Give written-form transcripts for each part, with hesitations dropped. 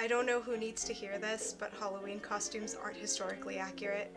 I don't know who needs to hear this, but Halloween costumes aren't historically accurate.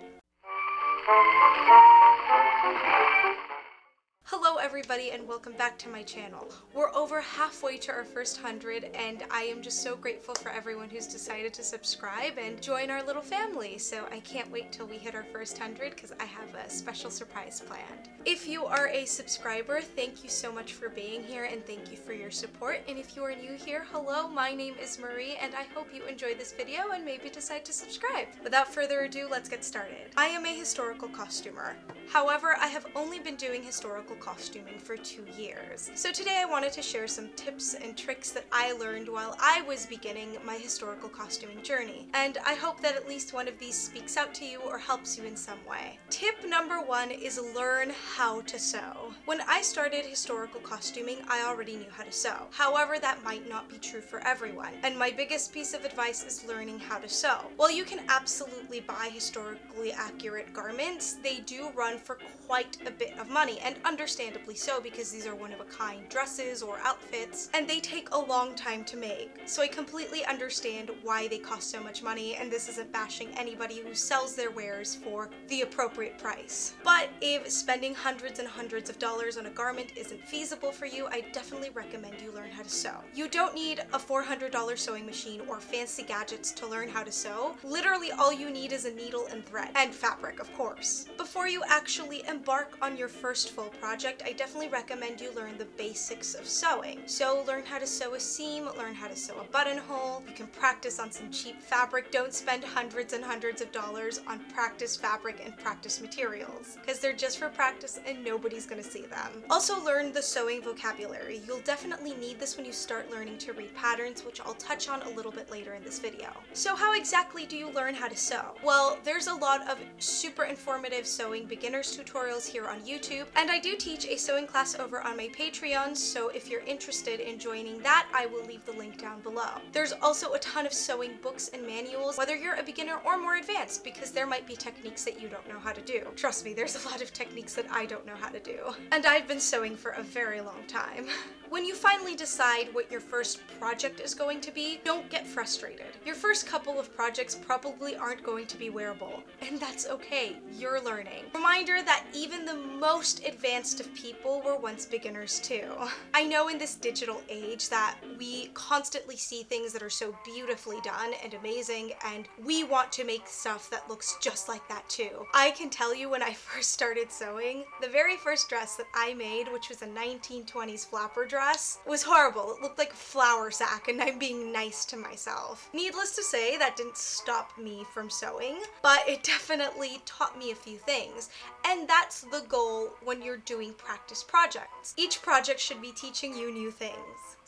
Hello everybody and welcome back to my channel. We're over halfway to our first 100 and I am just so grateful for everyone who's decided to subscribe and join our little family. So I can't wait till we hit our first 100 because I have a special surprise planned. If you are a subscriber, thank you so much for being here and thank you for your support. And if you are new here, hello, my name is Marie and I hope you enjoyed this video and maybe decide to subscribe. Without further ado, let's get started. I am a historical costumer. However, I have only been doing historical costuming for 2 years. So today I wanted to share some tips and tricks that I learned while I was beginning my historical costuming journey. And I hope that at least one of these speaks out to you or helps you in some way. Tip number 1 is learn how to sew. When I started historical costuming, I already knew how to sew. However, that might not be true for everyone. And my biggest piece of advice is learning how to sew. While you can absolutely buy historically accurate garments, they do run for quite a bit of money, and understandably so because these are one-of-a-kind dresses or outfits, and they take a long time to make. So I completely understand why they cost so much money, and this isn't bashing anybody who sells their wares for the appropriate price. But if spending hundreds and hundreds of dollars on a garment isn't feasible for you, I definitely recommend you learn how to sew. You don't need a $400 sewing machine or fancy gadgets to learn how to sew. Literally all you need is a needle and thread, and fabric, of course. Before you actually embark on your first full project, I definitely recommend you learn the basics of sewing. So learn how to sew a seam, learn how to sew a buttonhole. You can practice on some cheap fabric. Don't spend hundreds and hundreds of dollars on practice fabric and practice materials, because they're just for practice and nobody's gonna see them. Also learn the sewing vocabulary. You'll definitely need this when you start learning to read patterns, which I'll touch on a little bit later in this video. So how exactly do you learn how to sew? Well, there's a lot of super informative sewing beginners tutorials here on YouTube, and I do teach a sewing class over on my Patreon, so if you're interested in joining that, I will leave the link down below. There's also a ton of sewing books and manuals, whether you're a beginner or more advanced, because there might be techniques that you don't know how to do. Trust me, there's a lot of techniques that I don't know how to do. And I've been sewing for a very long time. When you finally decide what your first project is going to be, don't get frustrated. Your first couple of projects probably aren't going to be wearable, and that's okay, you're learning. Reminder that even the most advanced of people were once beginners too. I know in this digital age that we constantly see things that are so beautifully done and amazing, and we want to make stuff that looks just like that too. I can tell you when I first started sewing, the very first dress that I made, which was a 1920s flapper dress, was horrible. It looked like a flour sack, and I'm being nice to myself. Needless to say, that didn't stop me from sewing, but it definitely taught me a few things. And that's the goal when you're doing practice projects. Each project should be teaching you new things.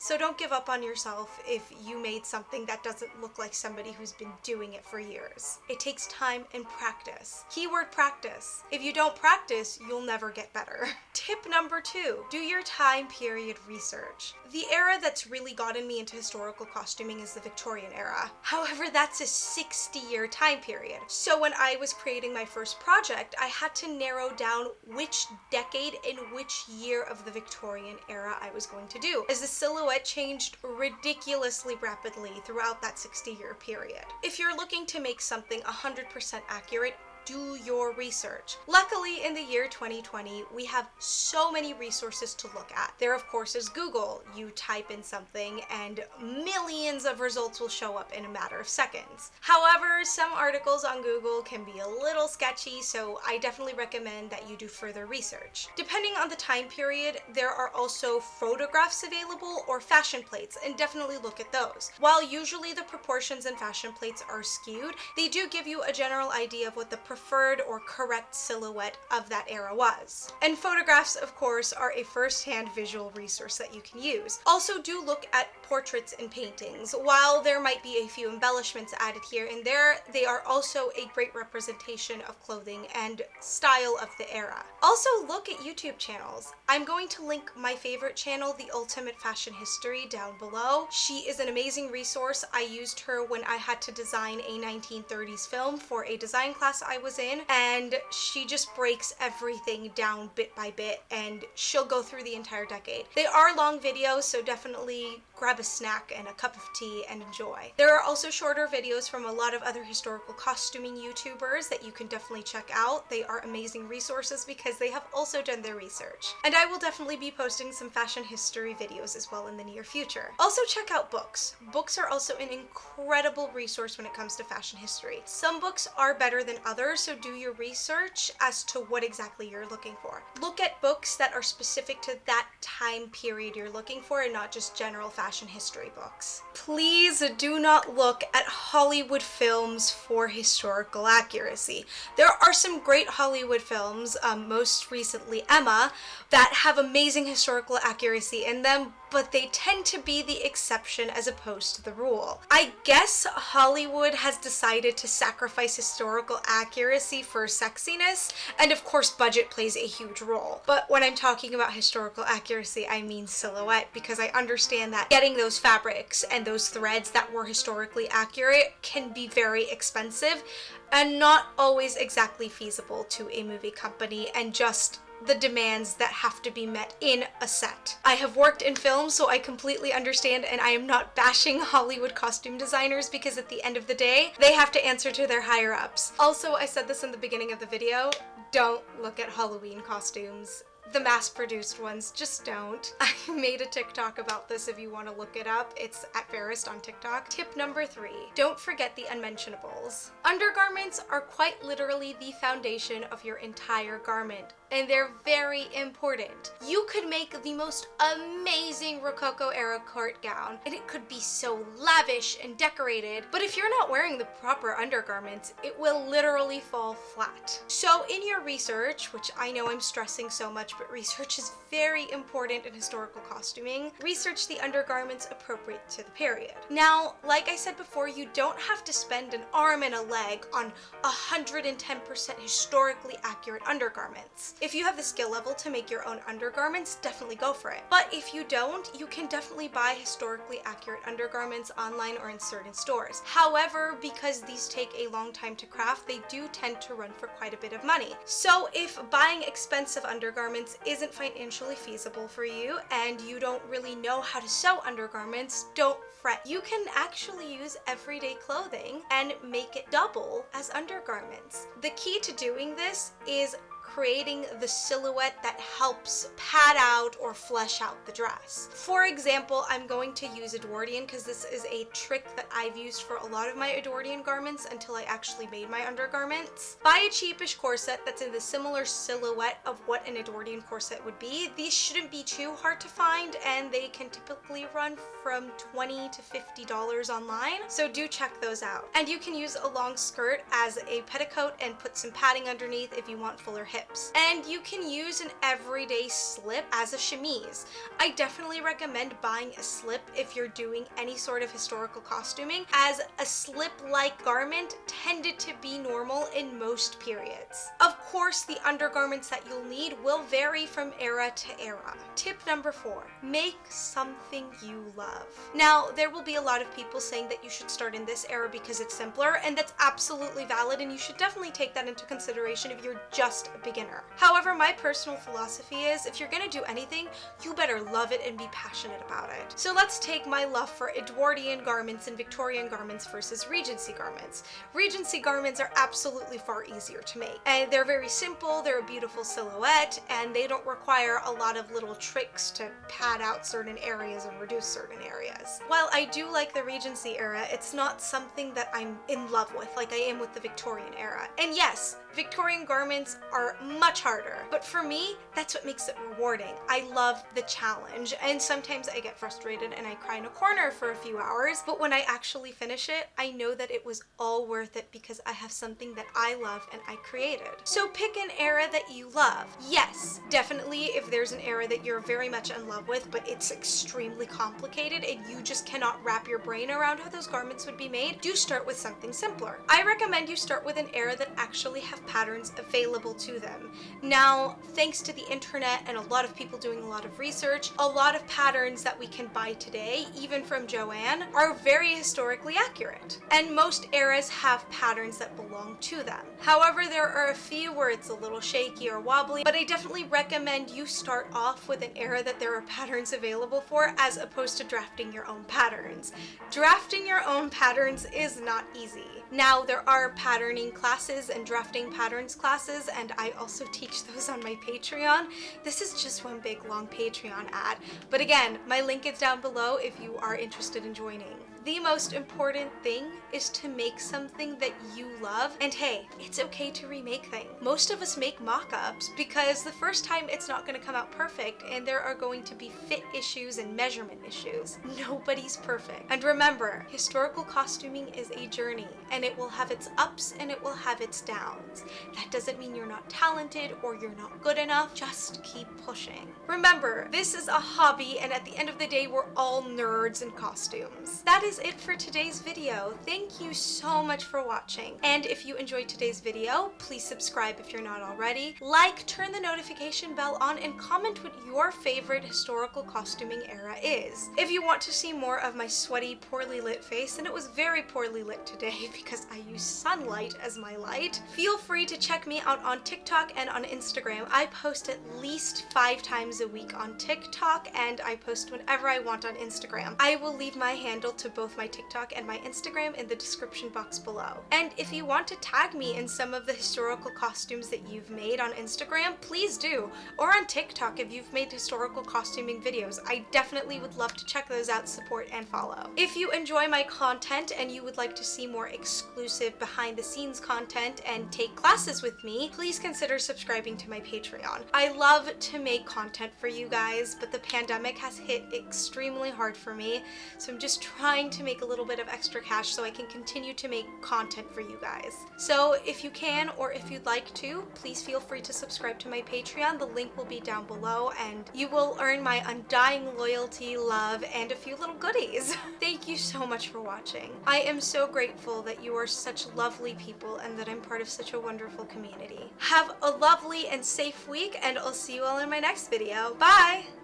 So don't give up on yourself if you made something that doesn't look like somebody who's been doing it for years. It takes time and practice. Keyword practice. If you don't practice, you'll never get better. Tip number 2, do your time period research. The era that's really gotten me into historical costuming is the Victorian era. However, that's a 60-year time period. So when I was creating my first project, I had to narrow down which decade and which year of the Victorian era I was going to do, as the silhouette changed ridiculously rapidly throughout that 60-year period. If you're looking to make something 100% accurate, do your research. Luckily, in the year 2020, we have so many resources to look at. There, of course, is Google. You type in something and millions of results will show up in a matter of seconds. However, some articles on Google can be a little sketchy, so I definitely recommend that you do further research. Depending on the time period, there are also photographs available or fashion plates, and definitely look at those. While usually the proportions in fashion plates are skewed, they do give you a general idea of what the preferred or correct silhouette of that era was. And photographs, of course, are a first-hand visual resource that you can use. Also, do look at portraits and paintings. While there might be a few embellishments added here and there, they are also a great representation of clothing and style of the era. Also, look at YouTube channels. I'm going to link my favorite channel, The Ultimate Fashion History, down below. She is an amazing resource. I used her when I had to design a 1930s film for a design class I was was in, and she just breaks everything down bit by bit, and she'll go through the entire decade. They are long videos, so definitely grab a snack and a cup of tea and enjoy. There are also shorter videos from a lot of other historical costuming YouTubers that you can definitely check out. They are amazing resources because they have also done their research. And I will definitely be posting some fashion history videos as well in the near future. Also check out books. Books are also an incredible resource when it comes to fashion history. Some books are better than others, so do your research as to what exactly you're looking for. Look at books that are specific to that time period you're looking for and not just general fashion history books. Please do not look at Hollywood films for historical accuracy. There are some great Hollywood films, most recently Emma, that have amazing historical accuracy in them, but they tend to be the exception as opposed to the rule. I guess Hollywood has decided to sacrifice historical accuracy for sexiness, and of course budget plays a huge role. But when I'm talking about historical accuracy, I mean silhouette, because I understand that getting those fabrics and those threads that were historically accurate can be very expensive and not always exactly feasible to a movie company, and just the demands that have to be met in a set. I have worked in film, so I completely understand, and I am not bashing Hollywood costume designers, because at the end of the day, they have to answer to their higher ups. Also, I said this in the beginning of the video, don't look at Halloween costumes. The mass-produced ones, just don't. I made a TikTok about this if you want to look it up. It's at Fairest on TikTok. Tip number 3, don't forget the unmentionables. Undergarments are quite literally the foundation of your entire garment, and they're very important. You could make the most amazing Rococo era court gown, and it could be so lavish and decorated, but if you're not wearing the proper undergarments, it will literally fall flat. So in your research, which I know I'm stressing so much, but research is very important in historical costuming, research the undergarments appropriate to the period. Now, like I said before, you don't have to spend an arm and a leg on 110% historically accurate undergarments. If you have the skill level to make your own undergarments, definitely go for it. But if you don't, you can definitely buy historically accurate undergarments online or in certain stores. However, because these take a long time to craft, they do tend to run for quite a bit of money. So if buying expensive undergarments isn't financially feasible for you and you don't really know how to sew undergarments, don't fret. You can actually use everyday clothing and make it double as undergarments. The key to doing this is creating the silhouette that helps pad out or flesh out the dress. For example, I'm going to use Edwardian because this is a trick that I've used for a lot of my Edwardian garments until I actually made my undergarments. Buy a cheapish corset that's in the similar silhouette of what an Edwardian corset would be. These shouldn't be too hard to find, and they can typically run from $20 to $50 online, so do check those out. And you can use a long skirt as a petticoat and put some padding underneath if you want fuller hips. And you can use an everyday slip as a chemise. I definitely recommend buying a slip if you're doing any sort of historical costuming, as a slip-like garment tended to be normal in most periods. Of course, the undergarments that you'll need will vary from era to era. Tip number 4, make something you love. Now, there will be a lot of people saying that you should start in this era because it's simpler, and that's absolutely valid, and you should definitely take that into consideration if you're just a beginner. However, my personal philosophy is if you're gonna do anything, you better love it and be passionate about it. So let's take my love for Edwardian garments and Victorian garments versus Regency garments. Regency garments are absolutely far easier to make, and they're very simple, they're a beautiful silhouette, and they don't require a lot of little tricks to pad out certain areas and reduce certain areas. While I do like the Regency era, it's not something that I'm in love with like I am with the Victorian era. And yes, Victorian garments are much harder, but for me, that's what makes it rewarding. I love the challenge, and sometimes I get frustrated and I cry in a corner for a few hours, but when I actually finish it, I know that it was all worth it because I have something that I love and I created. So pick an era that you love. Yes, definitely if there's an era that you're very much in love with, but it's extremely complicated and you just cannot wrap your brain around how those garments would be made, do start with something simpler. I recommend you start with an era that actually have have patterns available to them. Now, thanks to the internet and a lot of people doing a lot of research, a lot of patterns that we can buy today, even from Joanne, are very historically accurate. And most eras have patterns that belong to them. However, there are a few where it's a little shaky or wobbly, but I definitely recommend you start off with an era that there are patterns available for, as opposed to drafting your own patterns. Drafting your own patterns is not easy. Now, there are patterning classes and drafting patterns classes, and I also teach those on my Patreon. This is just one big long Patreon ad, but again, my link is down below if you are interested in joining. The most important thing is to make something that you love, and hey, it's okay to remake things. Most of us make mock-ups because the first time it's not going to come out perfect, and there are going to be fit issues and measurement issues. Nobody's perfect. And remember, historical costuming is a journey, and it will have its ups and it will have its downs. That doesn't mean you're not talented or you're not good enough. Just keep pushing. Remember, this is a hobby, and at the end of the day, we're all nerds in costumes. That is it for today's video. Thank you so much for watching. And if you enjoyed today's video, please subscribe if you're not already. Like, turn the notification bell on, and comment what your favorite historical costuming era is. If you want to see more of my sweaty, poorly lit face, and it was very poorly lit today because I use sunlight as my light, feel free to check me out on TikTok and on Instagram. I post at least 5 times a week on TikTok, and I post whenever I want on Instagram. I will leave my handle to both my TikTok and my Instagram in the description box below. And if you want to tag me in some of the historical costumes that you've made on Instagram, please do. Or on TikTok if you've made historical costuming videos. I definitely would love to check those out, support, and follow. If you enjoy my content and you would like to see more exclusive behind the scenes content and take classes with me, please consider subscribing to my Patreon. I love to make content for you guys, but the pandemic has hit extremely hard for me, so I'm just trying to make a little bit of extra cash so I can continue to make content for you guys. So if you can, or if you'd like to, please feel free to subscribe to my Patreon. The link will be down below, and you will earn my undying loyalty, love, and a few little goodies. Thank you so much for watching. I am so grateful that you are such lovely people and that I'm part of such a wonderful community. Have a lovely and safe week, and I'll see you all in my next video. Bye!